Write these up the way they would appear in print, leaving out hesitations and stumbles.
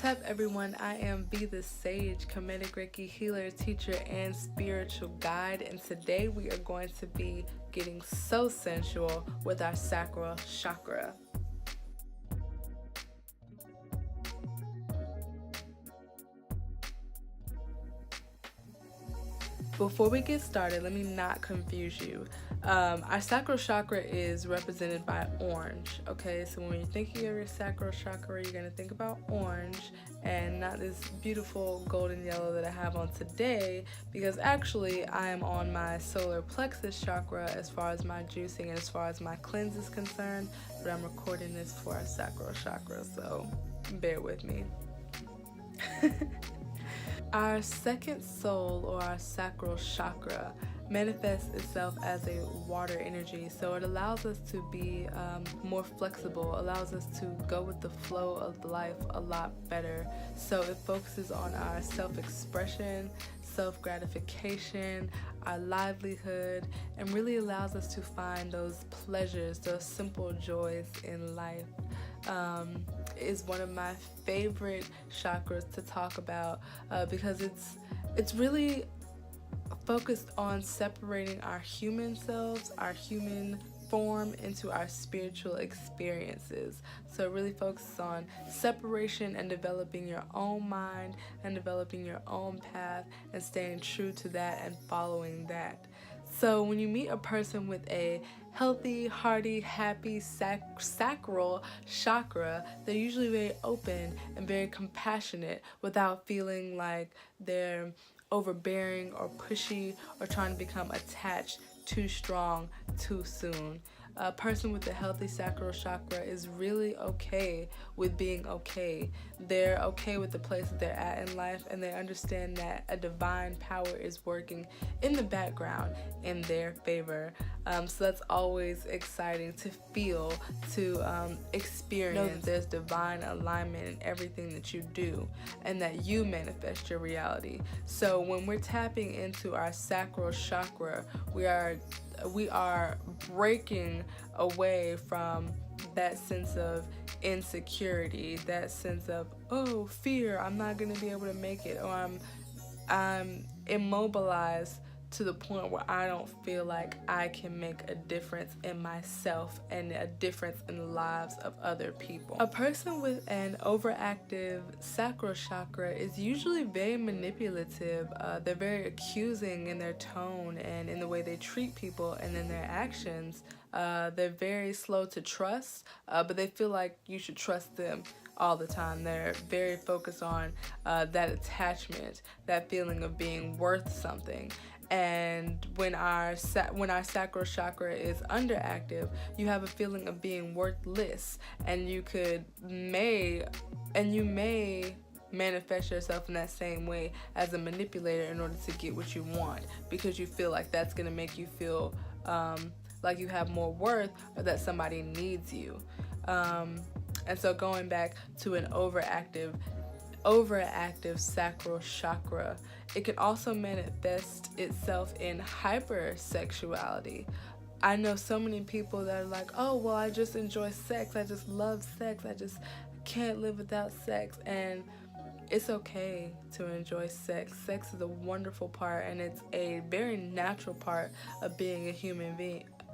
What's up, everyone? I am BeeTheSage, comedic Reiki healer, teacher, and spiritual guide, and today we are going to be getting so sensual with our sacral chakra. Before we get started, let me not confuse you. Our sacral chakra is represented by orange, okay? So when you're thinking of your sacral chakra, you're going to think about orange and not this beautiful golden yellow that I have on today, because actually I am on my solar plexus chakra as far as my juicing and as far as my cleanse is concerned, but I'm recording this for our sacral chakra, so bear with me. Our second soul, or our sacral chakra, manifests itself as a water energy, so it allows us to be more flexible, allows us to go with the flow of life a lot better. So it focuses on our self-expression, self-gratification, our livelihood, and really allows us to find those pleasures, those simple joys in life. Is one of my favorite chakras to talk about because it's really focused on separating our human selves, our human form, into our spiritual experiences. So it really focuses on separation and developing your own mind and developing your own path and staying true to that and following that. So when you meet a person with a healthy, hearty, happy sacral chakra, they're usually very open and very compassionate without feeling like they're overbearing or pushy or trying to become attached too strong too soon. A person with a healthy sacral chakra is really okay with being okay. They're okay with the place that they're at in life, and they understand that a divine power is working in the background in their favor. So that's always exciting to feel, to experience. Know that there's divine alignment in everything that you do, and that you manifest your reality. So when we're tapping into our sacral chakra, we are breaking away from that sense of insecurity, that sense of, oh, fear, I'm not going to be able to make it, or I'm immobilized to the point where I don't feel like I can make a difference in myself and a difference in the lives of other people. A person with an overactive sacral chakra is usually very manipulative. They're very accusing in their tone and in the way they treat people and in their actions. They're very slow to trust, but they feel like you should trust them all the time. They're very focused on that attachment, that feeling of being worth something. And when our sacral chakra is underactive, you have a feeling of being worthless, and you may manifest yourself in that same way as a manipulator in order to get what you want, because you feel like that's going to make you feel like you have more worth, or that somebody needs you. And so going back to an overactive sacral chakra, it can also manifest itself in hypersexuality. I know so many people that are like, oh, well, I just enjoy sex, I just love sex, I just can't live without sex. And it's okay to enjoy sex. Sex is a wonderful part, and it's a very natural part of being a human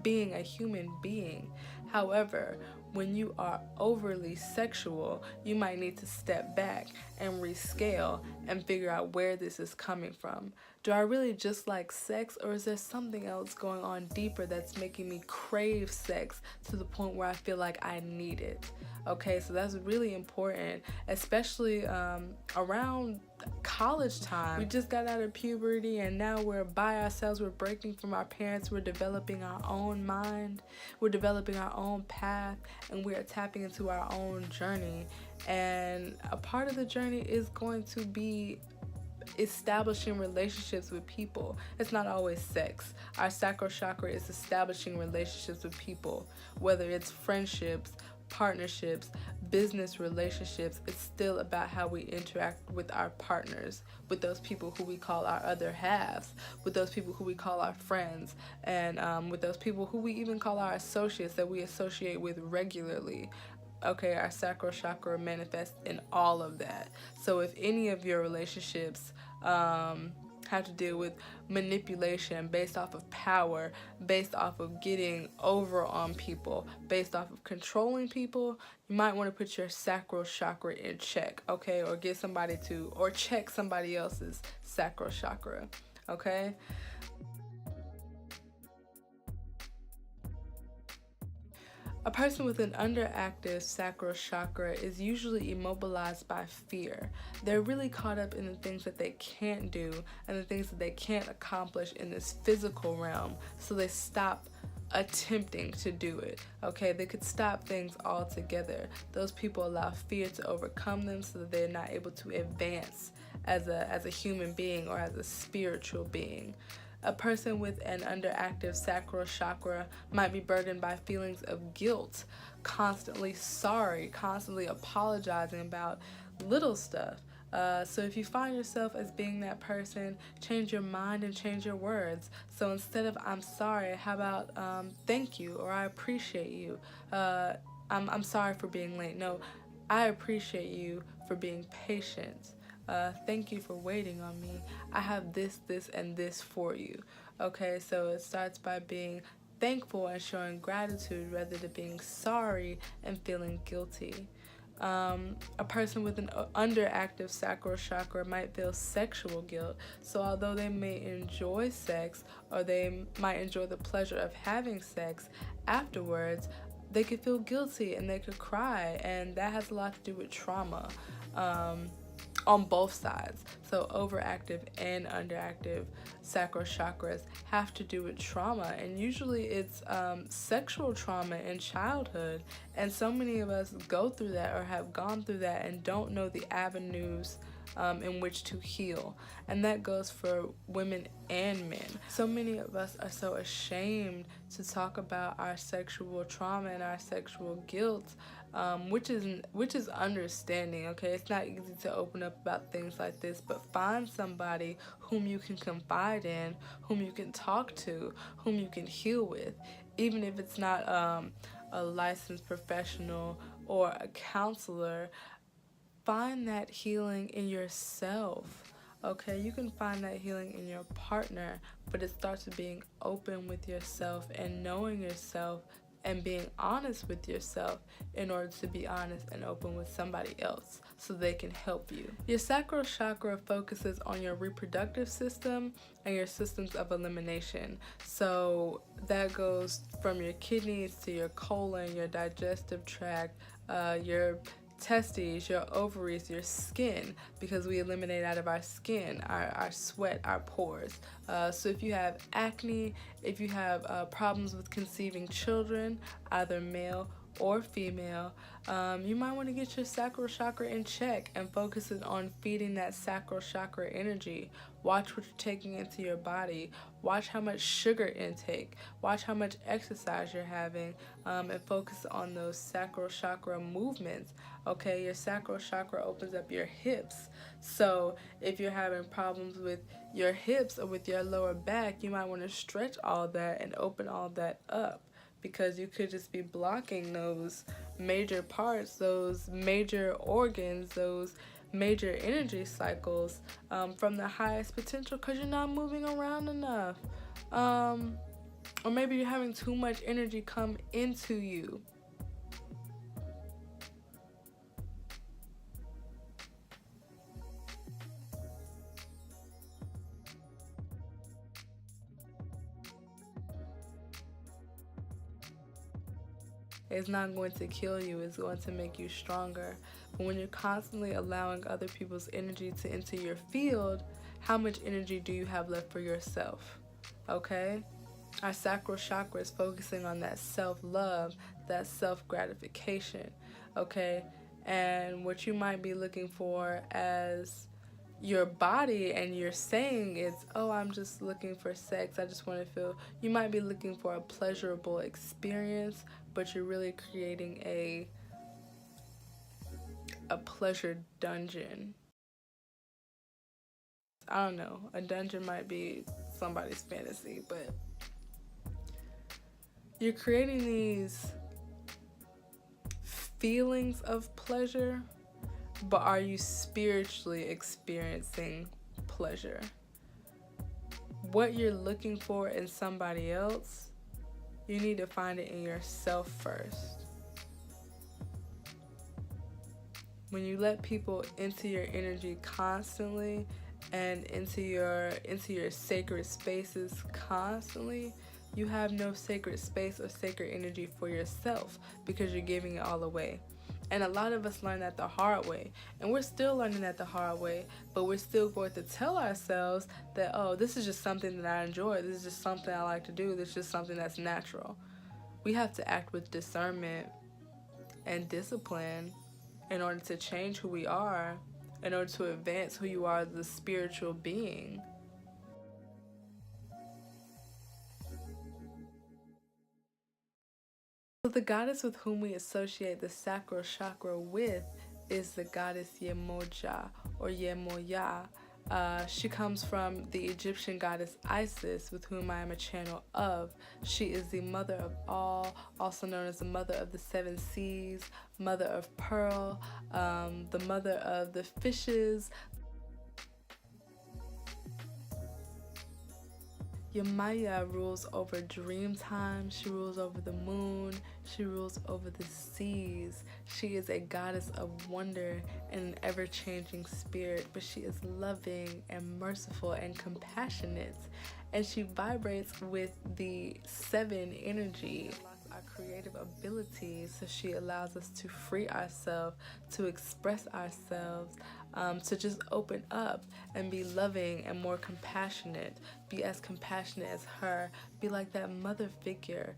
being. However, when you are overly sexual, you might need to step back and rescale and figure out where this is coming from. Do I really just like sex, or is there something else going on deeper that's making me crave sex to the point where I feel like I need it? Okay, so that's really important, especially around college time. We just got out of puberty, and now we're by ourselves, we're breaking from our parents, we're developing our own mind, we're developing our own path, and we are tapping into our own journey. And a part of the journey is going to be establishing relationships with people. It's not always sex. Our sacral chakra is establishing relationships with people, whether it's friendships, partnerships, business relationships. It's still about how we interact with our partners, with those people who we call our other halves, with those people who we call our friends, and with those people who we even call our associates that we associate with regularly. Okay, our sacral chakra manifests in all of that. So if any of your relationships have to deal with manipulation based off of power, based off of getting over on people, based off of controlling people, you might want to put your sacral chakra in check, okay? Or get somebody to, or check somebody else's sacral chakra, okay? A person with an underactive sacral chakra is usually immobilized by fear. They're really caught up in the things that they can't do and the things that they can't accomplish in this physical realm, so they stop attempting to do it. Okay, they could stop things altogether. Those people allow fear to overcome them so that they're not able to advance as a human being or as a spiritual being. A person with an underactive sacral chakra might be burdened by feelings of guilt, constantly sorry, constantly apologizing about little stuff. So if you find yourself as being that person, change your mind and change your words. So instead of "I'm sorry," how about "thank you" or "I appreciate you"? I'm sorry for being late. No, I appreciate you for being patient. Thank you for waiting on me. I have this, this, and this for you. Okay, so it starts by being thankful and showing gratitude rather than being sorry and feeling guilty. A person with an underactive sacral chakra might feel sexual guilt. So although they may enjoy sex or they might enjoy the pleasure of having sex, afterwards they could feel guilty and they could cry, and that has a lot to do with trauma. On both sides. So overactive and underactive sacral chakras have to do with trauma, and usually it's sexual trauma in childhood, and so many of us go through that or have gone through that and don't know the avenues in which to heal. And that goes for women and men. So many of us are so ashamed to talk about our sexual trauma and our sexual guilt, which is understanding. Okay, it's not easy to open up about things like this, but find somebody whom you can confide in, whom you can talk to, whom you can heal with, even if it's not a licensed professional or a counselor. Find that healing in yourself. Okay, you can find that healing in your partner, but it starts with being open with yourself and knowing yourself and being honest with yourself in order to be honest and open with somebody else so they can help you. Your sacral chakra focuses on your reproductive system and your systems of elimination. So that goes from your kidneys to your colon, your digestive tract, your testes, your ovaries, your skin, because we eliminate out of our skin, our sweat, our pores. So if you have acne, if you have problems with conceiving children, either male or female, you might want to get your sacral chakra in check and focus it on feeding that sacral chakra energy. Watch what you're taking into your body. Watch how much sugar intake. Watch how much exercise you're having, and focus on those sacral chakra movements. Okay, your sacral chakra opens up your hips. So if you're having problems with your hips or with your lower back, you might want to stretch all that and open all that up, because you could just be blocking those major parts, those major organs, those major energy cycles from the highest potential because you're not moving around enough. Or maybe you're having too much energy come into you. It's not going to kill you, it's going to make you stronger. But when you're constantly allowing other people's energy to enter your field, how much energy do you have left for yourself? Okay? Our sacral chakra is focusing on that self-love, that self-gratification, okay? And what you might be looking for as your body, and you're saying it's, oh, I'm just looking for sex, I just want to feel, you might be looking for a pleasurable experience, but you're really creating a pleasure dungeon. I don't know, a dungeon might be somebody's fantasy, but you're creating these feelings of pleasure, but are you spiritually experiencing pleasure? What you're looking for in somebody else, you need to find it in yourself first. When you let people into your energy constantly and into your sacred spaces constantly, you have no sacred space or sacred energy for yourself because you're giving it all away. And a lot of us learn that the hard way, and we're still learning that the hard way, but we're still going to tell ourselves that, oh, this is just something that I enjoy, this is just something I like to do, this is just something that's natural. We have to act with discernment and discipline in order to change who we are, in order to advance who you are as a spiritual being. So the goddess with whom we associate the sacral chakra with is the goddess Yemoja or Yemoya. She comes from the Egyptian goddess Isis, with whom I am a channel of. She is the mother of all, also known as the mother of the seven seas, mother of pearl, the mother of the fishes. Yemaya rules over dream time, she rules over the moon, she rules over the seas. She is a goddess of wonder and an ever-changing spirit, but she is loving and merciful and compassionate. And she vibrates with the seven energy, our creative abilities, so she allows us to free ourselves, to express ourselves, to just open up and be loving and more compassionate, be as compassionate as her, be like that mother figure,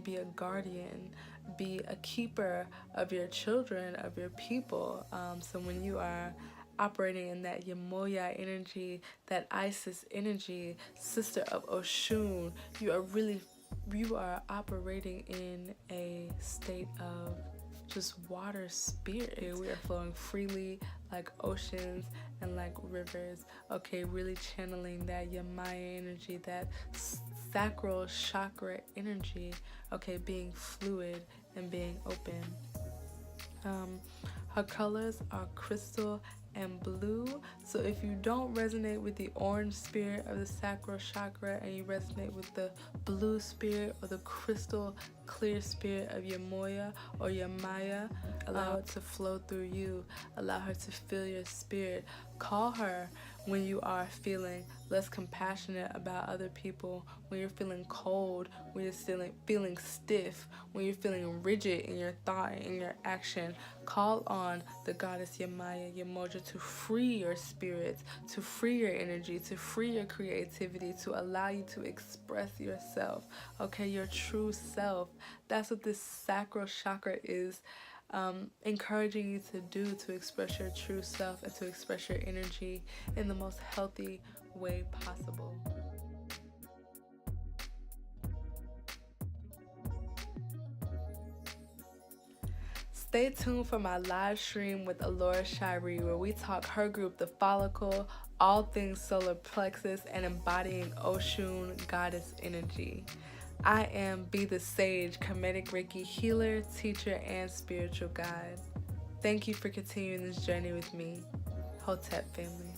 be a guardian, be a keeper of your children, of your people. So when you are operating in that Yemoya energy, that Isis energy, sister of Oshun, you are operating in a state of just water spirit. We are flowing freely like oceans and like rivers. Okay, really channeling that Yemaya energy, that sacral chakra energy. Okay, being fluid and being open. Her colors are crystal and blue. So if you don't resonate with the orange spirit of the sacral chakra and you resonate with the blue spirit or the crystal clear spirit of Yemoya or Yemaya, allow it to flow through you. Allow her to feel your spirit. Call her when you are feeling less compassionate about other people, when you're feeling cold, when you're feeling stiff, when you're feeling rigid in your thought and in your action. Call on the goddess Yemaya, Yemoja, to free your spirit, to free your energy, to free your creativity, to allow you to express yourself, okay, your true self. That's what this sacral chakra is encouraging you to do, to express your true self and to express your energy in the most healthy way possible. Stay tuned for my live stream with Alora Shiree, where we talk her group, The Follicle, all things solar plexus, and embodying Oshun goddess energy. I am BeeTheSage, Kemetic Reiki healer, teacher, and spiritual guide. Thank you for continuing this journey with me. Hotep family.